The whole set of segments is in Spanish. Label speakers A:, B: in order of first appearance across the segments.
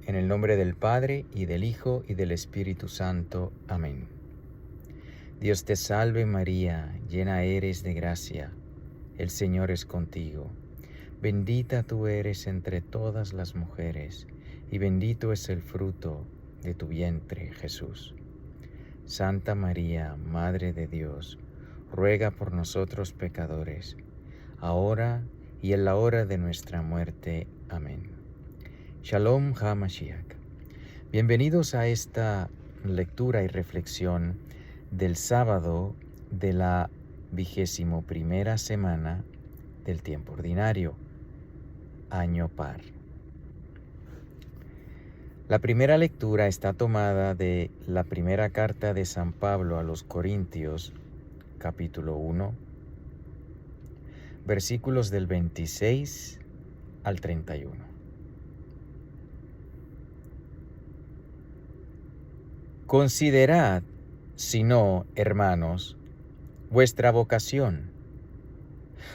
A: En el nombre del Padre, y del Hijo, y del Espíritu Santo. Amén. Dios te salve María, llena eres de gracia, el Señor es contigo. Bendita tú eres entre todas las mujeres, y bendito es el fruto de tu vientre, Jesús. Santa María, Madre de Dios, ruega por nosotros pecadores, ahora y en la hora de nuestra muerte. Amén. Shalom HaMashiach. Bienvenidos a esta lectura y reflexión del sábado de la 21ª semana del tiempo ordinario, año par. La primera lectura está tomada de la primera carta de San Pablo a los Corintios, capítulo 1, versículos del 26 al 31. Considerad, si no, hermanos, vuestra vocación,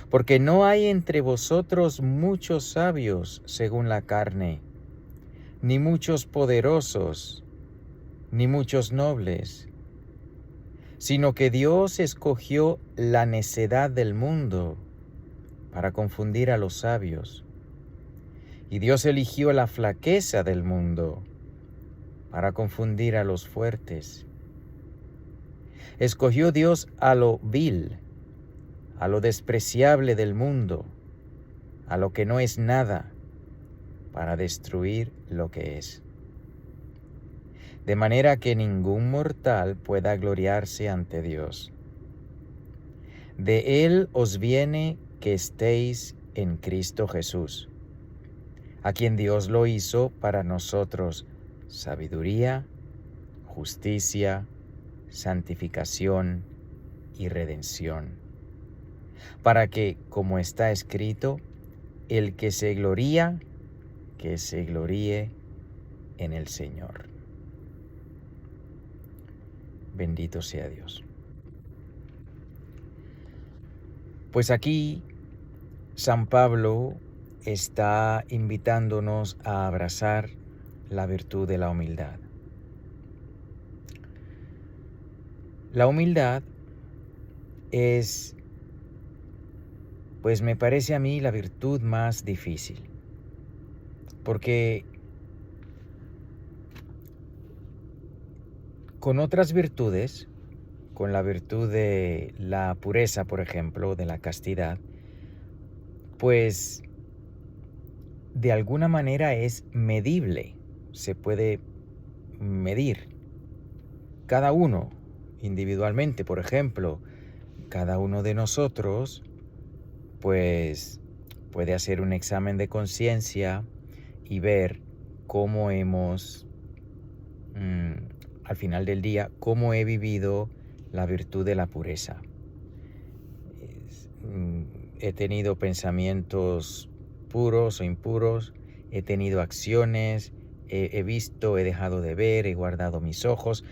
A: porque no hay entre vosotros muchos sabios según la carne, ni muchos poderosos, ni muchos nobles, sino que Dios escogió la necedad del mundo para confundir a los sabios, y Dios eligió la flaqueza del mundo para confundir a los fuertes. Escogió Dios a lo vil, a lo despreciable del mundo, a lo que no es nada, para destruir lo que es. De manera que ningún mortal pueda gloriarse ante Dios. De Él os viene que estéis en Cristo Jesús, a quien Dios lo hizo para nosotros sabiduría, justicia, santificación y redención, para que, como está escrito, el que se gloría, que se gloríe en el Señor. Bendito sea Dios. Pues aquí San Pablo está invitándonos a abrazar la virtud de la humildad. La humildad es, pues me parece a mí, la virtud más difícil, porque con otras virtudes, con la virtud de la pureza, por ejemplo, de la castidad, pues de alguna manera es medible, se puede medir. Cada uno individualmente, por ejemplo, cada uno de nosotros, pues puede hacer un examen de conciencia y ver cómo hemos, al final del día, cómo he vivido la virtud de la pureza. He tenido pensamientos puros o impuros, he tenido acciones, he visto, he dejado de ver, he guardado mis ojos.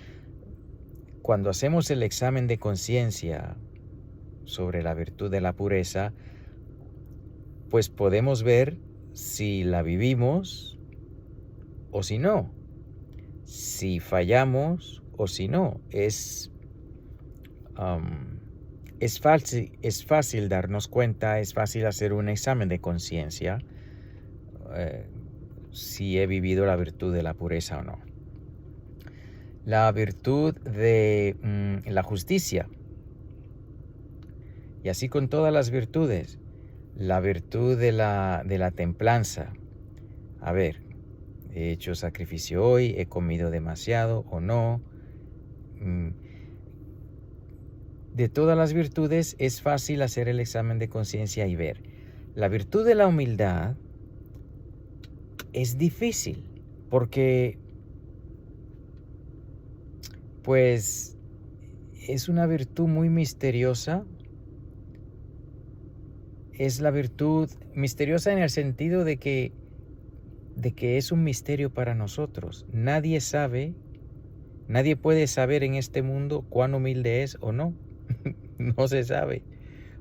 A: Cuando hacemos el examen de conciencia sobre la virtud de la pureza, pues podemos ver si la vivimos o si no, si fallamos o si no. Es fácil darnos cuenta, es fácil hacer un examen de conciencia si he vivido la virtud de la pureza o no. La virtud de la justicia, y así con todas las virtudes. La virtud de la templanza. A ver, he hecho sacrificio hoy, he comido demasiado o no. De todas las virtudes es fácil hacer el examen de conciencia y ver. La virtud de la humildad es difícil porque, pues, es una virtud muy misteriosa. Es la virtud misteriosa en el sentido de que es un misterio para nosotros. Nadie puede saber en este mundo cuán humilde es o no. No se sabe.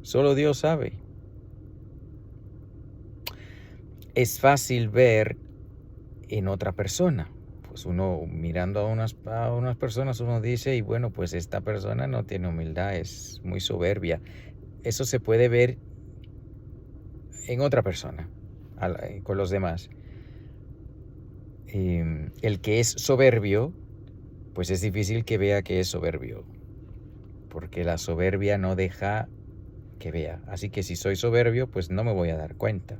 A: Solo Dios sabe. Es fácil ver en otra persona. Pues uno mirando a unas personas, uno dice, y bueno, pues esta persona no tiene humildad, es muy soberbia. Eso se puede ver en otra persona, con los demás. El que es soberbio, pues es difícil que vea que es soberbio, porque la soberbia no deja que vea. Así que si soy soberbio, pues no me voy a dar cuenta.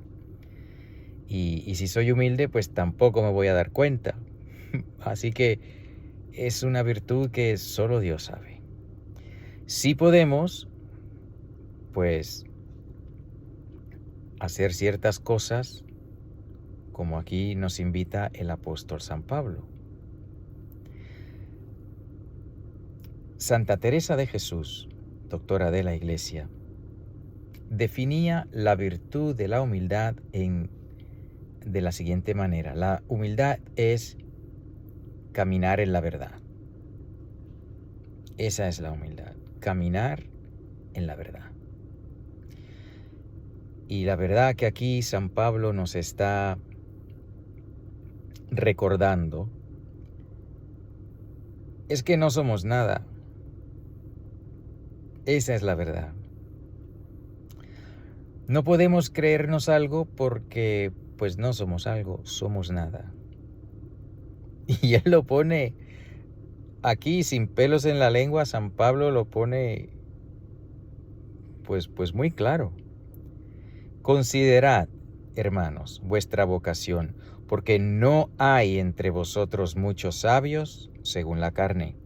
A: Y si soy humilde, pues tampoco me voy a dar cuenta. Así que es una virtud que solo Dios sabe. Si podemos, pues, hacer ciertas cosas, como aquí nos invita el apóstol San Pablo. Santa Teresa de Jesús, doctora de la Iglesia, definía la virtud de la humildad de la siguiente manera. La humildad es caminar en la verdad. Esa es la humildad, caminar en la verdad. Y la verdad que aquí San Pablo nos está recordando es que no somos nada. Esa es la verdad. No podemos creernos algo porque pues no somos algo, somos nada. Y él lo pone aquí sin pelos en la lengua, San Pablo lo pone pues muy claro. Considerad, hermanos, vuestra vocación, porque no hay entre vosotros muchos sabios según la carne,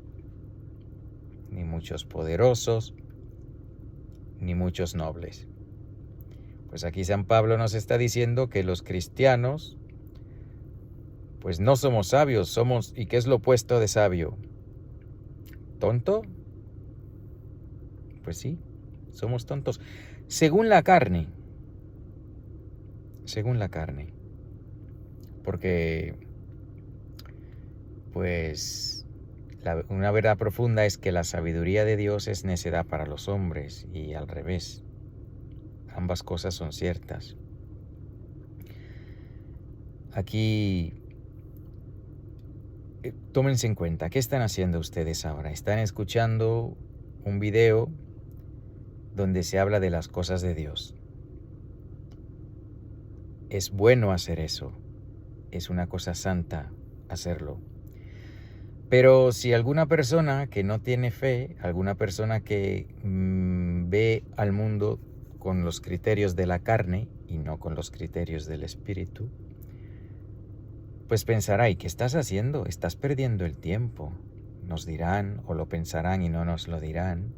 A: ni muchos poderosos, ni muchos nobles. Pues aquí San Pablo nos está diciendo que los cristianos, pues no somos sabios, ¿y qué es lo opuesto de sabio? ¿Tonto? Pues sí, somos tontos. Según la carne. Porque, pues, una verdad profunda es que la sabiduría de Dios es necedad para los hombres y al revés. Ambas cosas son ciertas. Aquí, tómense en cuenta, ¿qué están haciendo ustedes ahora? Están escuchando un video donde se habla de las cosas de Dios. Es bueno hacer eso, es una cosa santa hacerlo. Pero si alguna persona que no tiene fe, alguna persona que ve al mundo con los criterios de la carne y no con los criterios del espíritu, pues pensará, ¿y qué estás haciendo? Estás perdiendo el tiempo. Nos dirán o lo pensarán y no nos lo dirán.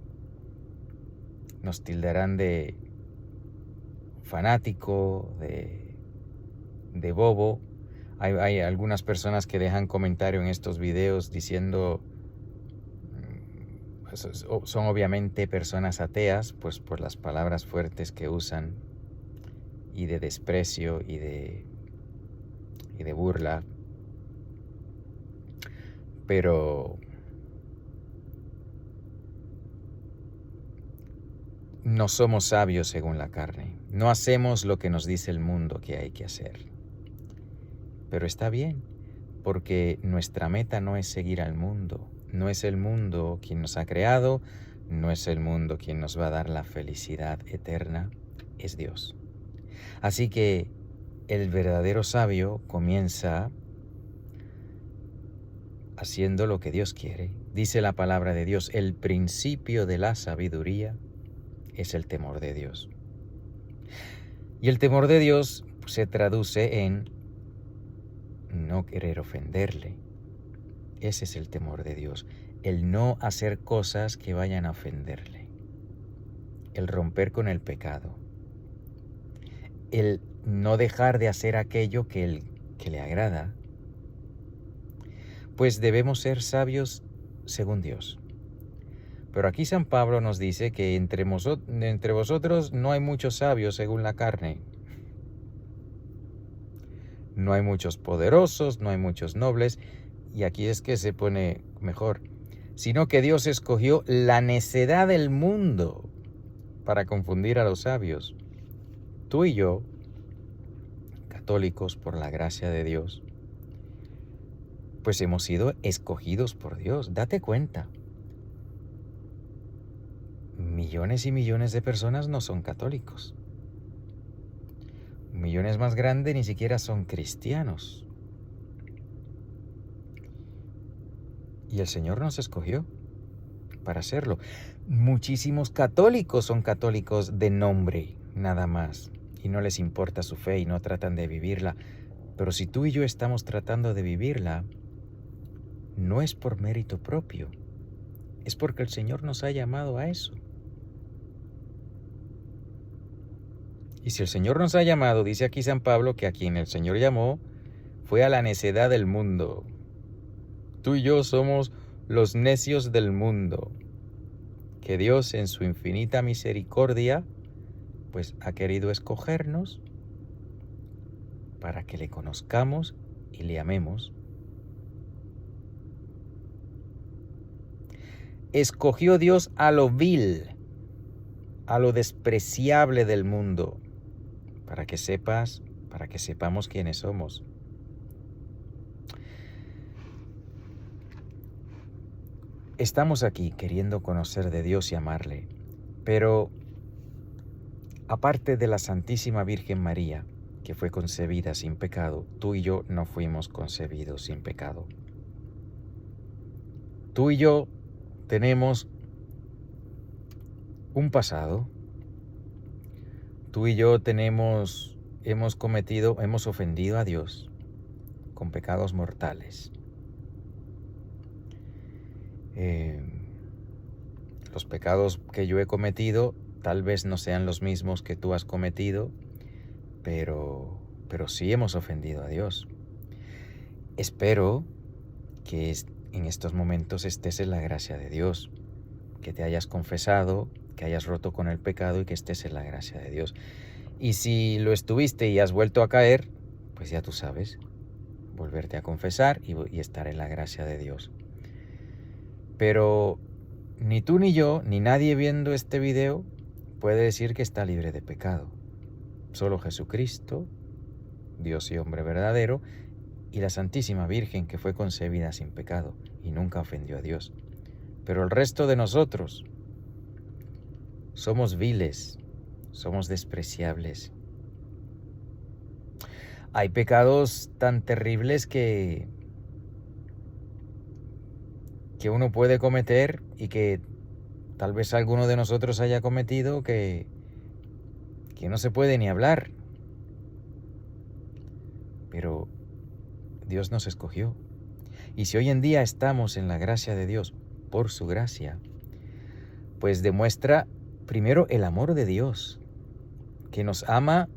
A: Nos tildarán de fanático, de bobo. Hay algunas personas que dejan comentario en estos videos diciendo, son obviamente personas ateas, pues por las palabras fuertes que usan y de desprecio y de burla. Pero no somos sabios según la carne. No hacemos lo que nos dice el mundo que hay que hacer. Pero está bien, porque nuestra meta no es seguir al mundo. No es el mundo quien nos ha creado, no es el mundo quien nos va a dar la felicidad eterna, es Dios. Así que el verdadero sabio comienza haciendo lo que Dios quiere. Dice la palabra de Dios, el principio de la sabiduría es el temor de Dios. Y el temor de Dios se traduce en no querer ofenderle. Ese es el temor de Dios, el no hacer cosas que vayan a ofenderle, el romper con el pecado, el no dejar de hacer aquello que le agrada. Pues debemos ser sabios según Dios. Pero aquí San Pablo nos dice que entre vosotros no hay muchos sabios según la carne. No hay muchos poderosos, no hay muchos nobles, y aquí es que se pone mejor, sino que Dios escogió la necedad del mundo para confundir a los sabios. Tú y yo, católicos por la gracia de Dios, pues hemos sido escogidos por Dios. Date cuenta. Millones y millones de personas no son católicos. Millones más grandes ni siquiera son cristianos. Y el Señor nos escogió para hacerlo. Muchísimos católicos son católicos de nombre, nada más. Y no les importa su fe y no tratan de vivirla. Pero si tú y yo estamos tratando de vivirla, no es por mérito propio. Es porque el Señor nos ha llamado a eso. Y si el Señor nos ha llamado, dice aquí San Pablo, que a quien el Señor llamó fue a la necedad del mundo. Tú y yo somos los necios del mundo, que Dios en su infinita misericordia, pues ha querido escogernos para que le conozcamos y le amemos. Escogió Dios a lo vil, a lo despreciable del mundo, para que sepamos quiénes somos. Estamos aquí queriendo conocer de Dios y amarle, pero aparte de la Santísima Virgen María, que fue concebida sin pecado, tú y yo no fuimos concebidos sin pecado. Tú y yo tenemos un pasado. Tú y yo hemos ofendido a Dios con pecados mortales. Los pecados que yo he cometido tal vez no sean los mismos que tú has cometido, pero sí hemos ofendido a Dios. Espero que en estos momentos estés en la gracia de Dios, que te hayas confesado, que hayas roto con el pecado y que estés en la gracia de Dios. Y si lo estuviste y has vuelto a caer, pues ya tú sabes, volverte a confesar y estar en la gracia de Dios. Pero ni tú ni yo, ni nadie viendo este video puede decir que está libre de pecado. Solo Jesucristo, Dios y hombre verdadero, y la Santísima Virgen, que fue concebida sin pecado y nunca ofendió a Dios. Pero el resto de nosotros somos viles, somos despreciables. Hay pecados tan terribles que uno puede cometer y que tal vez alguno de nosotros haya cometido que no se puede ni hablar. Pero Dios nos escogió. Y si hoy en día estamos en la gracia de Dios por su gracia, pues demuestra primero el amor de Dios, que nos ama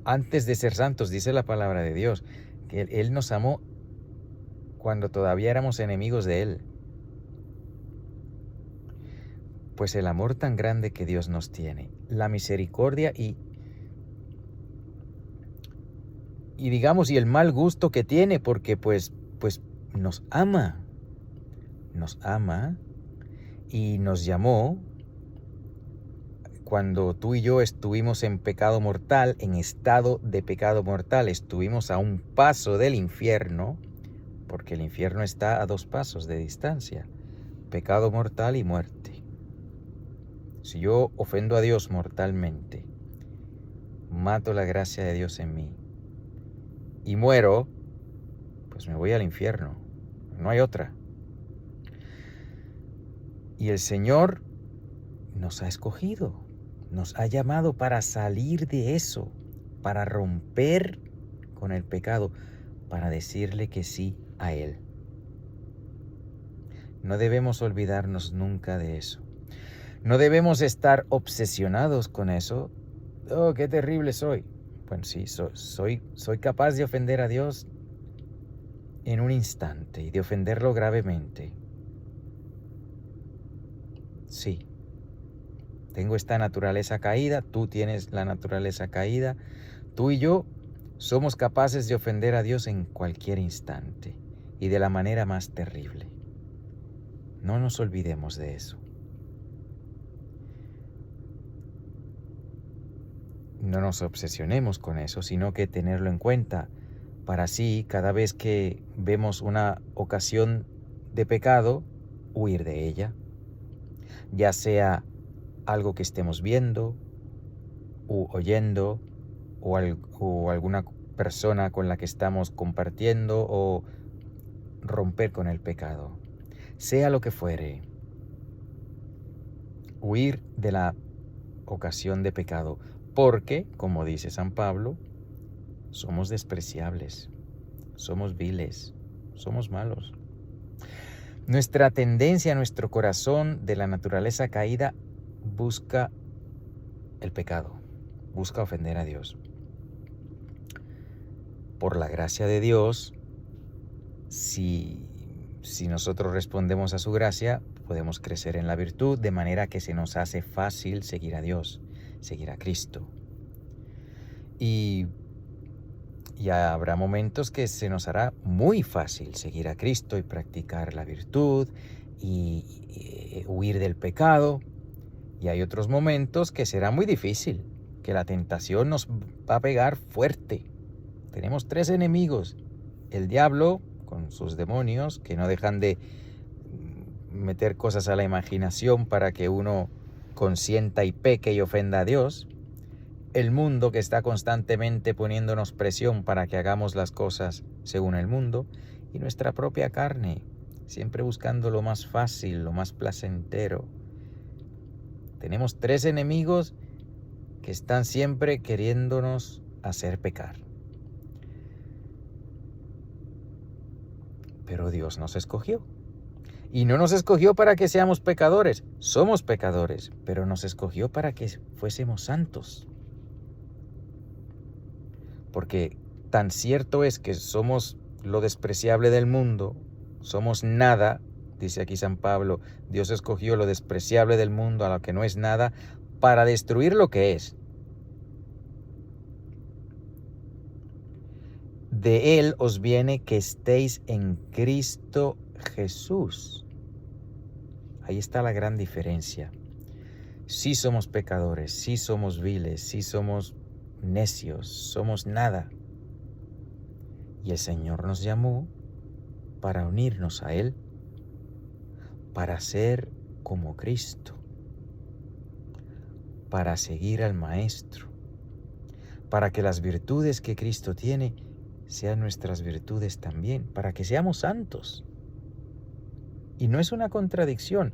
A: antes de ser santos, dice la palabra de Dios, que Él nos amó cuando todavía éramos enemigos de Él. Pues el amor tan grande que Dios nos tiene, la misericordia y digamos, y el mal gusto que tiene, porque pues nos ama y nos llamó cuando tú y yo estuvimos en pecado mortal, en estado de pecado mortal, estuvimos a un paso del infierno, porque el infierno está a 2 pasos de distancia, pecado mortal y muerte. Si yo ofendo a Dios mortalmente, mato la gracia de Dios en mí y muero, pues me voy al infierno, no hay otra. Y el Señor nos ha escogido, nos ha llamado para salir de eso, para romper con el pecado, para decirle que sí a Él. No debemos olvidarnos nunca de eso. No debemos estar obsesionados con eso. Oh, qué terrible soy. Bueno, sí, soy capaz de ofender a Dios en un instante y de ofenderlo gravemente. Sí. Tengo esta naturaleza caída, tú tienes la naturaleza caída. Tú y yo somos capaces de ofender a Dios en cualquier instante y de la manera más terrible. No nos olvidemos de eso. no nos obsesionemos con eso, sino que tenerlo en cuenta para así, cada vez que vemos una ocasión de pecado, huir de ella, ya sea algo que estemos viendo u oyendo o alguna persona con la que estamos compartiendo, o romper con el pecado. Sea lo que fuere, huir de la ocasión de pecado, porque, como dice San Pablo, somos despreciables, somos viles, somos malos. Nuestra tendencia, nuestro corazón de la naturaleza caída busca el pecado, busca ofender a Dios. Por la gracia de Dios, si nosotros respondemos a su gracia, podemos crecer en la virtud, de manera que se nos hace fácil seguir a Dios, seguir a Cristo. Y habrá momentos que se nos hará muy fácil seguir a Cristo y practicar la virtud y huir del pecado. Y hay otros momentos que será muy difícil, que la tentación nos va a pegar fuerte. Tenemos 3 enemigos: el diablo con sus demonios, que no dejan de meter cosas a la imaginación para que uno consienta y peque y ofenda a Dios; el mundo, que está constantemente poniéndonos presión para que hagamos las cosas según el mundo; y nuestra propia carne, siempre buscando lo más fácil, lo más placentero. Tenemos 3 enemigos que están siempre queriéndonos hacer pecar. Pero Dios nos escogió. Y no nos escogió para que seamos pecadores. Somos pecadores, pero nos escogió para que fuésemos santos. Porque tan cierto es que somos lo despreciable del mundo, somos nada, dice aquí San Pablo. Dios escogió lo despreciable del mundo, a lo que no es nada, para destruir lo que es. De Él os viene que estéis en Cristo Jesús. Ahí está la gran diferencia. Sí somos pecadores, sí somos viles, sí somos necios, somos nada. Y el Señor nos llamó para unirnos a Él, para ser como Cristo, para seguir al Maestro, para que las virtudes que Cristo tiene sean nuestras virtudes también, para que seamos santos. Y no es una contradicción.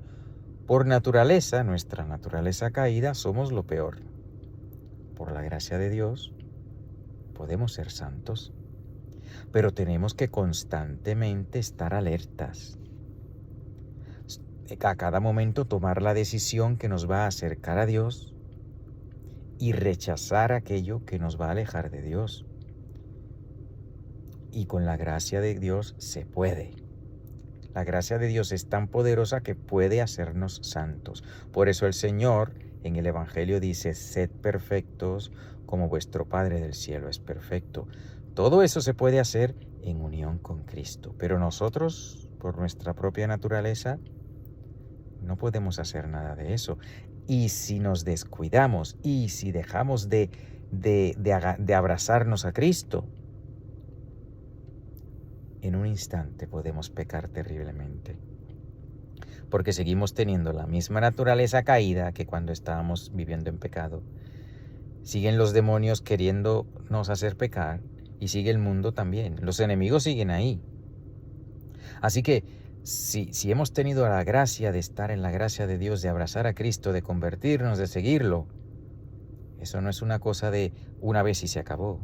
A: Por naturaleza, nuestra naturaleza caída, somos lo peor. Por la gracia de Dios, podemos ser santos, pero tenemos que constantemente estar alertas. A cada momento tomar la decisión que nos va a acercar a Dios y rechazar aquello que nos va a alejar de Dios. Y con la gracia de Dios se puede. La gracia de Dios es tan poderosa que puede hacernos santos. Por eso el Señor en el Evangelio dice: sed perfectos como vuestro Padre del cielo es perfecto. Todo eso se puede hacer en unión con Cristo. Pero nosotros, por nuestra propia naturaleza, no podemos hacer nada de eso. Y si nos descuidamos y si dejamos de abrazarnos a Cristo, en un instante podemos pecar terriblemente, porque seguimos teniendo la misma naturaleza caída que cuando estábamos viviendo en pecado. Siguen los demonios queriéndonos hacer pecar, y sigue el mundo también. Los enemigos siguen ahí. Así que si hemos tenido la gracia de estar en la gracia de Dios, de abrazar a Cristo, de convertirnos, de seguirlo, eso no es una cosa de una vez y se acabó.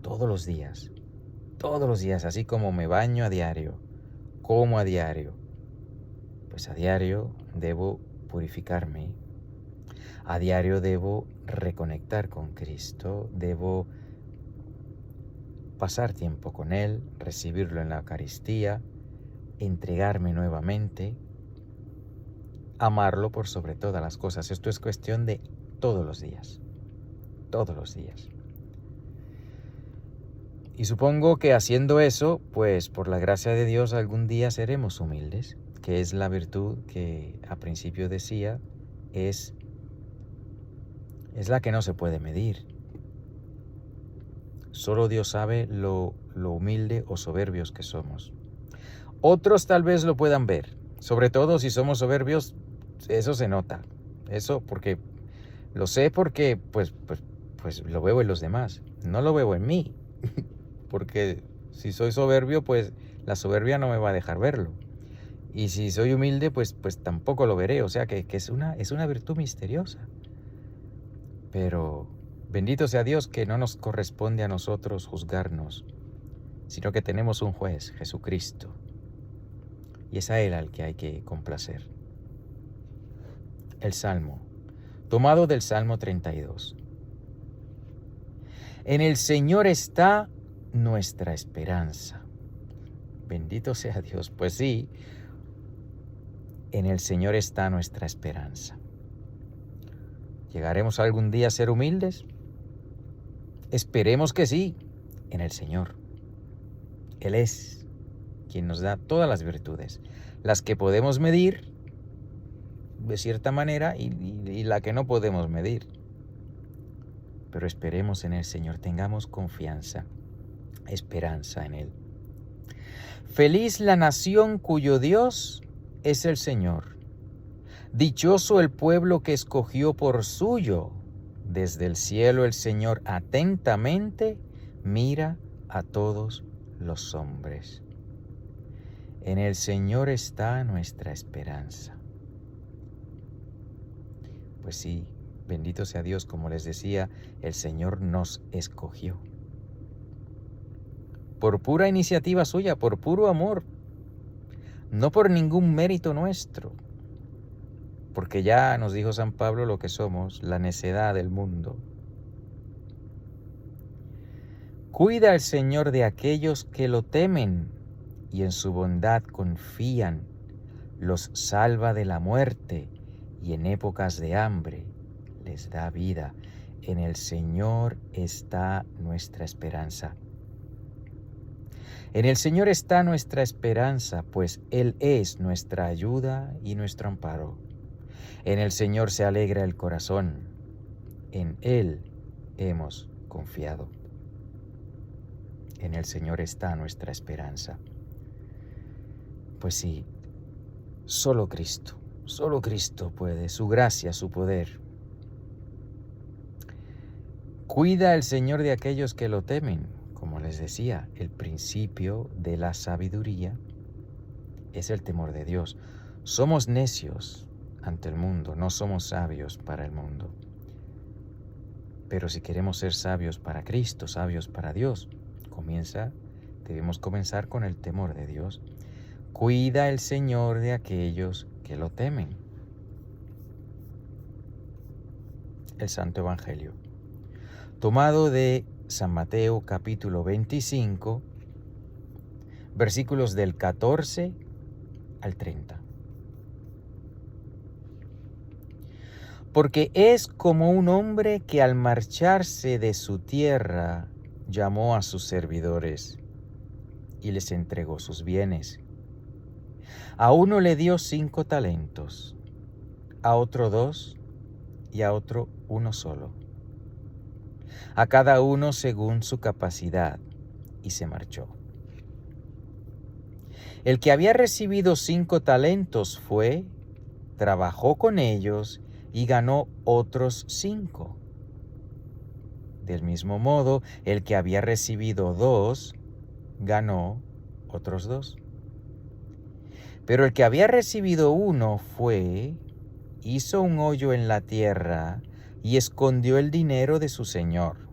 A: Todos los días, así como me baño a diario, como a diario, pues a diario debo purificarme, a diario debo reconectar con Cristo, debo pasar tiempo con Él, recibirlo en la Eucaristía, entregarme nuevamente, amarlo por sobre todas las cosas. Esto es cuestión de todos los días, todos los días. Y supongo que haciendo eso, pues por la gracia de Dios algún día seremos humildes, que es la virtud que a principio decía, es es la que no se puede medir. Solo Dios sabe lo humilde o soberbios que somos. Otros tal vez lo puedan ver, sobre todo si somos soberbios, eso se nota. Eso porque lo sé porque pues lo veo en los demás, no lo veo en mí, porque si soy soberbio, pues la soberbia no me va a dejar verlo. Y si soy humilde, pues tampoco lo veré, o sea que es una virtud misteriosa. Pero bendito sea Dios que no nos corresponde a nosotros juzgarnos, sino que tenemos un juez, Jesucristo, y es a Él al que hay que complacer. El Salmo, tomado del Salmo 32. En el Señor está nuestra esperanza. Bendito sea Dios. Pues sí, en el Señor está nuestra esperanza. ¿Llegaremos algún día a ser humildes? Esperemos que sí, en el Señor. Él es quien nos da todas las virtudes, las que podemos medir de cierta manera y la que no podemos medir. Pero esperemos en el Señor, tengamos confianza, esperanza en Él. Feliz la nación cuyo Dios es el Señor. Dichoso el pueblo que escogió por suyo. Desde el cielo el Señor atentamente mira a todos los hombres. En el Señor está nuestra esperanza. Pues sí, bendito sea Dios, como les decía, el Señor nos escogió. Por pura iniciativa suya, por puro amor, no por ningún mérito nuestro, porque ya nos dijo San Pablo lo que somos, la necedad del mundo. Cuida el Señor de aquellos que lo temen y en su bondad confían, los salva de la muerte y en épocas de hambre les da vida. En el Señor está nuestra esperanza. En el Señor está nuestra esperanza, pues Él es nuestra ayuda y nuestro amparo. En el Señor se alegra el corazón, en Él hemos confiado. En el Señor está nuestra esperanza. Pues sí, solo Cristo puede, su gracia, su poder. Cuida el Señor de aquellos que lo temen. Como les decía, el principio de la sabiduría es el temor de Dios. Somos necios ante el mundo, no somos sabios para el mundo. Pero si queremos ser sabios para Cristo, sabios para Dios, debemos comenzar con el temor de Dios. Cuida el Señor de aquellos que lo temen. El Santo Evangelio, tomado de San Mateo capítulo 25, versículos del 14 al 30. Porque es como un hombre que al marcharse de su tierra llamó a sus servidores y les entregó sus bienes. A uno le dio 5 talentos, a otro 2 y a otro 1 solo. A cada uno según su capacidad, y se marchó. El que había recibido 5 talentos fue, trabajó con ellos y ganó otros 5. Del mismo modo, el que había recibido 2, ganó otros 2. Pero el que había recibido 1 fue, hizo un hoyo en la tierra y escondió el dinero de su señor.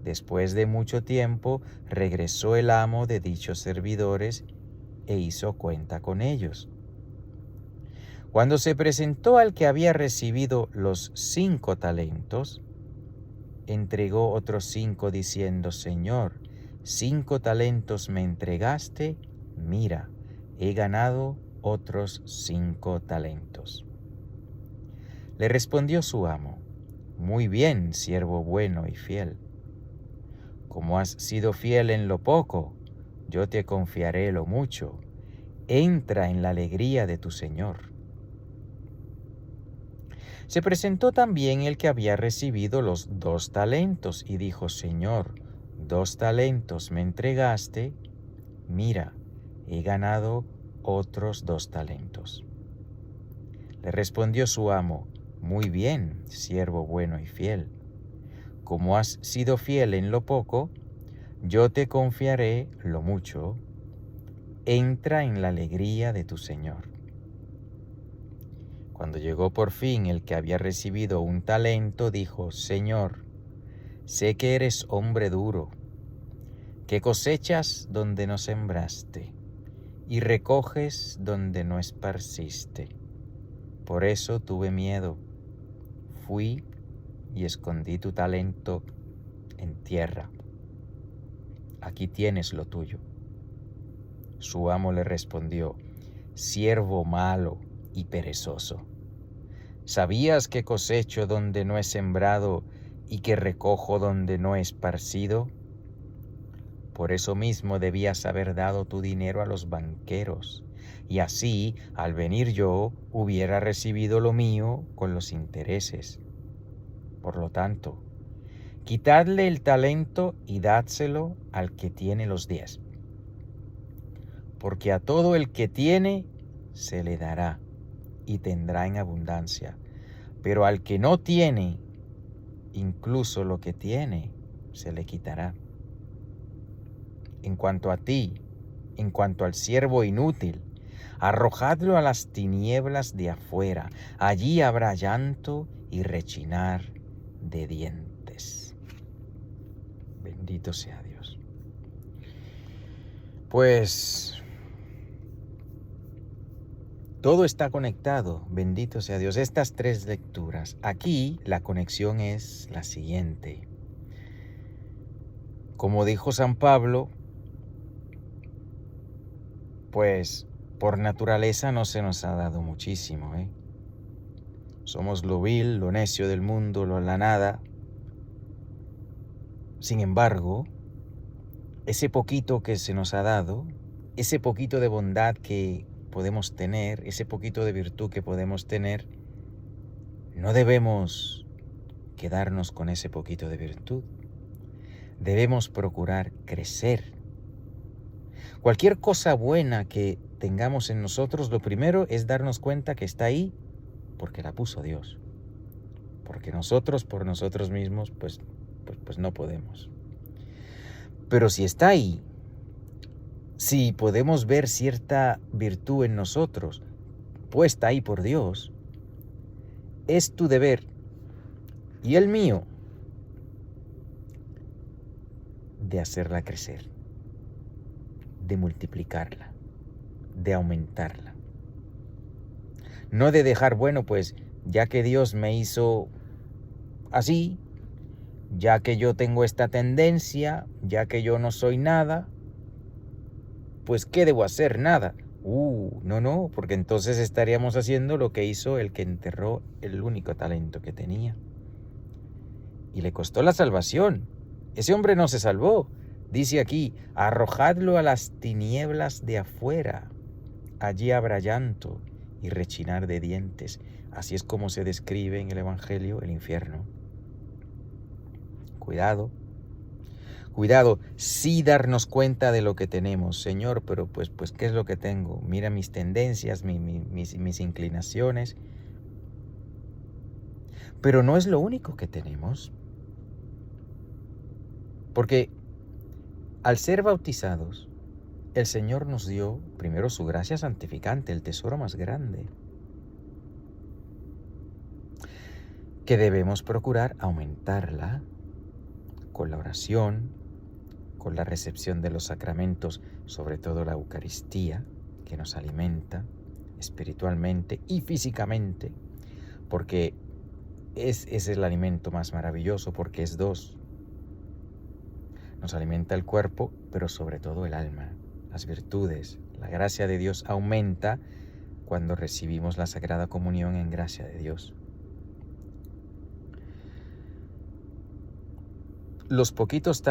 A: Después de mucho tiempo, regresó el amo de dichos servidores e hizo cuenta con ellos. Cuando se presentó al que había recibido los 5 talentos, entregó otros 5 diciendo: Señor, 5 talentos me entregaste, mira, he ganado otros 5 talentos. Le respondió su amo: Muy bien, siervo bueno y fiel. Como has sido fiel en lo poco, yo te confiaré lo mucho. Entra en la alegría de tu Señor. Se presentó también el que había recibido los 2 talentos y dijo: Señor, 2 talentos me entregaste, mira, he ganado otros 2 talentos. Le respondió su amo: Muy bien, siervo bueno y fiel. Como has sido fiel en lo poco, yo te confiaré lo mucho. Entra en la alegría de tu Señor. Cuando llegó por fin el que había recibido 1 talento, dijo: Señor, sé que eres hombre duro, que cosechas donde no sembraste y recoges donde no esparciste. Por eso tuve miedo, fui y escondí tu talento en tierra. Aquí tienes lo tuyo. Su amo le respondió: Siervo malo y perezoso, ¿sabías que cosecho donde no he sembrado y que recojo donde no he esparcido? Por eso mismo debías haber dado tu dinero a los banqueros, y así, al venir yo, hubiera recibido lo mío con los intereses. Por lo tanto, quitadle el talento y dádselo al que tiene los 10. Porque a todo el que tiene se le dará y tendrá en abundancia, pero al que no tiene, incluso lo que tiene, se le quitará. En cuanto a ti, en cuanto al siervo inútil, arrojadlo a las tinieblas de afuera. Allí habrá llanto y rechinar de dientes. Bendito sea Dios. Pues todo está conectado, bendito sea Dios. Estas 3 lecturas. Aquí la conexión es la siguiente. Como dijo San Pablo, pues por naturaleza no se nos ha dado muchísimo, Somos lo vil, lo necio del mundo, la nada. Sin embargo, ese poquito que se nos ha dado, ese poquito de bondad que podemos tener, ese poquito de virtud que podemos tener, no debemos quedarnos con ese poquito de virtud. Debemos procurar crecer. Cualquier cosa buena que tengamos en nosotros, lo primero es darnos cuenta que está ahí porque la puso Dios. Porque nosotros, por nosotros mismos, pues no podemos. Pero si está ahí, si podemos ver cierta virtud en nosotros, puesta ahí por Dios, es tu deber y el mío de hacerla crecer, de multiplicarla, de aumentarla. No de dejar, bueno, pues ya que Dios me hizo así, ya que yo tengo esta tendencia, ya que yo no soy nada, pues ¿qué debo hacer? Nada. No, porque entonces estaríamos haciendo lo que hizo el que enterró el único talento que tenía. Y le costó la salvación. Ese hombre no se salvó. Dice aquí: arrojadlo a las tinieblas de afuera. Allí habrá llanto y rechinar de dientes. Así es como se describe en el Evangelio el infierno. Cuidado, sí darnos cuenta de lo que tenemos. Señor, pero pues ¿qué es lo que tengo? Mira mis tendencias, mis inclinaciones. Pero no es lo único que tenemos. Porque al ser bautizados, el Señor nos dio primero su gracia santificante, el tesoro más grande, que debemos procurar aumentarla con la oración, con la recepción de los sacramentos, sobre todo la Eucaristía, que nos alimenta espiritualmente y físicamente, porque ese es el alimento más maravilloso, porque es 2. Nos alimenta el cuerpo, pero sobre todo el alma, las virtudes. La gracia de Dios aumenta cuando recibimos la Sagrada Comunión en gracia de Dios. Los poquitos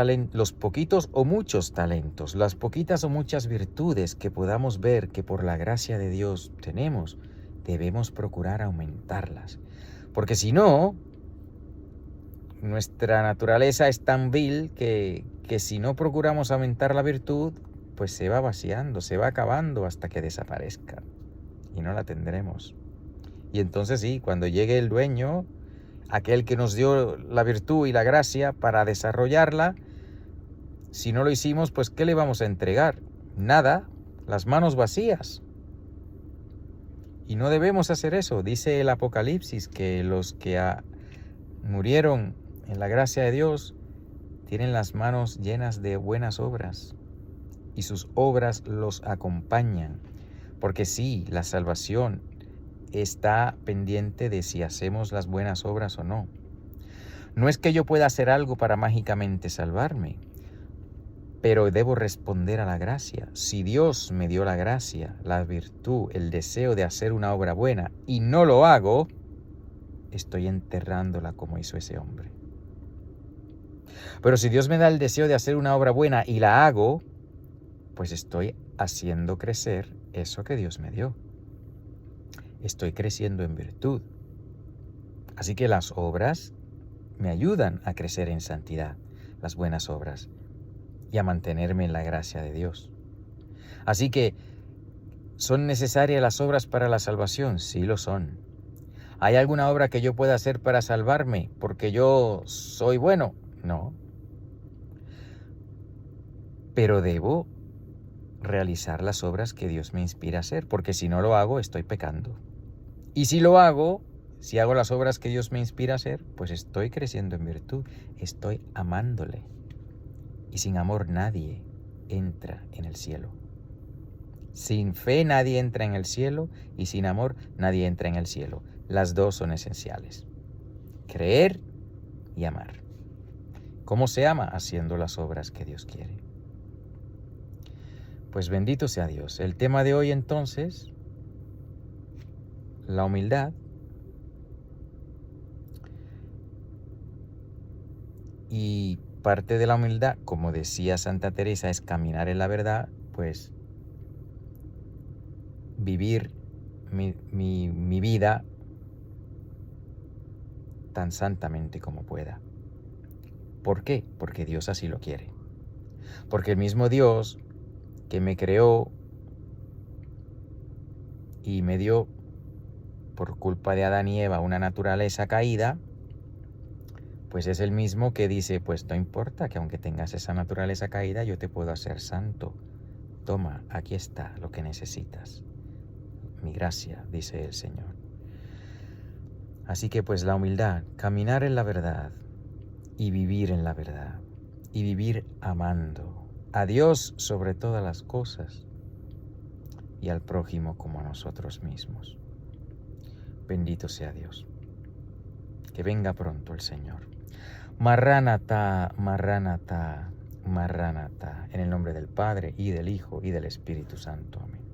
A: o muchos talentos, las poquitas o muchas virtudes que podamos ver que por la gracia de Dios tenemos, debemos procurar aumentarlas, Porque si no, nuestra naturaleza es tan vil que si no procuramos aumentar la virtud, pues se va vaciando, se va acabando hasta que desaparezca y no la tendremos. Y entonces sí, cuando llegue el dueño, aquel que nos dio la virtud y la gracia para desarrollarla, si no lo hicimos, pues ¿qué le vamos a entregar? Nada, las manos vacías. Y no debemos hacer eso. Dice el Apocalipsis que los que murieron en la gracia de Dios tienen las manos llenas de buenas obras y sus obras los acompañan. Porque sí, la salvación está pendiente de si hacemos las buenas obras o no. No es que yo pueda hacer algo para mágicamente salvarme, pero debo responder a la gracia. Si Dios me dio la gracia, la virtud, el deseo de hacer una obra buena y no lo hago, estoy enterrándola como hizo ese hombre. Pero si Dios me da el deseo de hacer una obra buena y la hago, pues estoy haciendo crecer eso que Dios me dio. Estoy creciendo en virtud. Así que las obras me ayudan a crecer en santidad, las buenas obras, y a mantenerme en la gracia de Dios. Así que, ¿son necesarias las obras para la salvación? Sí lo son. ¿Hay alguna obra que yo pueda hacer para salvarme porque yo soy bueno? No. Pero debo realizar las obras que Dios me inspira a hacer, porque si no lo hago, estoy pecando. Y si lo hago, si hago las obras que Dios me inspira a hacer, pues estoy creciendo en virtud, estoy amándole. Y sin amor nadie entra en el cielo. Sin fe nadie entra en el cielo y sin amor nadie entra en el cielo. Las dos son esenciales. Creer y amar. ¿Cómo se ama? Haciendo las obras que Dios quiere. Pues bendito sea Dios. El tema de hoy entonces, la humildad. Y parte de la humildad, como decía Santa Teresa, es caminar en la verdad, pues vivir mi vida tan santamente como pueda. ¿Por qué? Porque Dios así lo quiere. Porque el mismo Dios que me creó y me dio, por culpa de Adán y Eva, una naturaleza caída, pues es el mismo que dice, pues no importa que aunque tengas esa naturaleza caída, yo te puedo hacer santo. Toma, aquí está lo que necesitas. Mi gracia, dice el Señor. Así que pues la humildad, caminar en la verdad y vivir en la verdad y vivir amando a Dios sobre todas las cosas y al prójimo como a nosotros mismos. Bendito sea Dios. Que venga pronto el Señor. Marránata, Marránata, Marránata, en el nombre del Padre y del Hijo y del Espíritu Santo. Amén.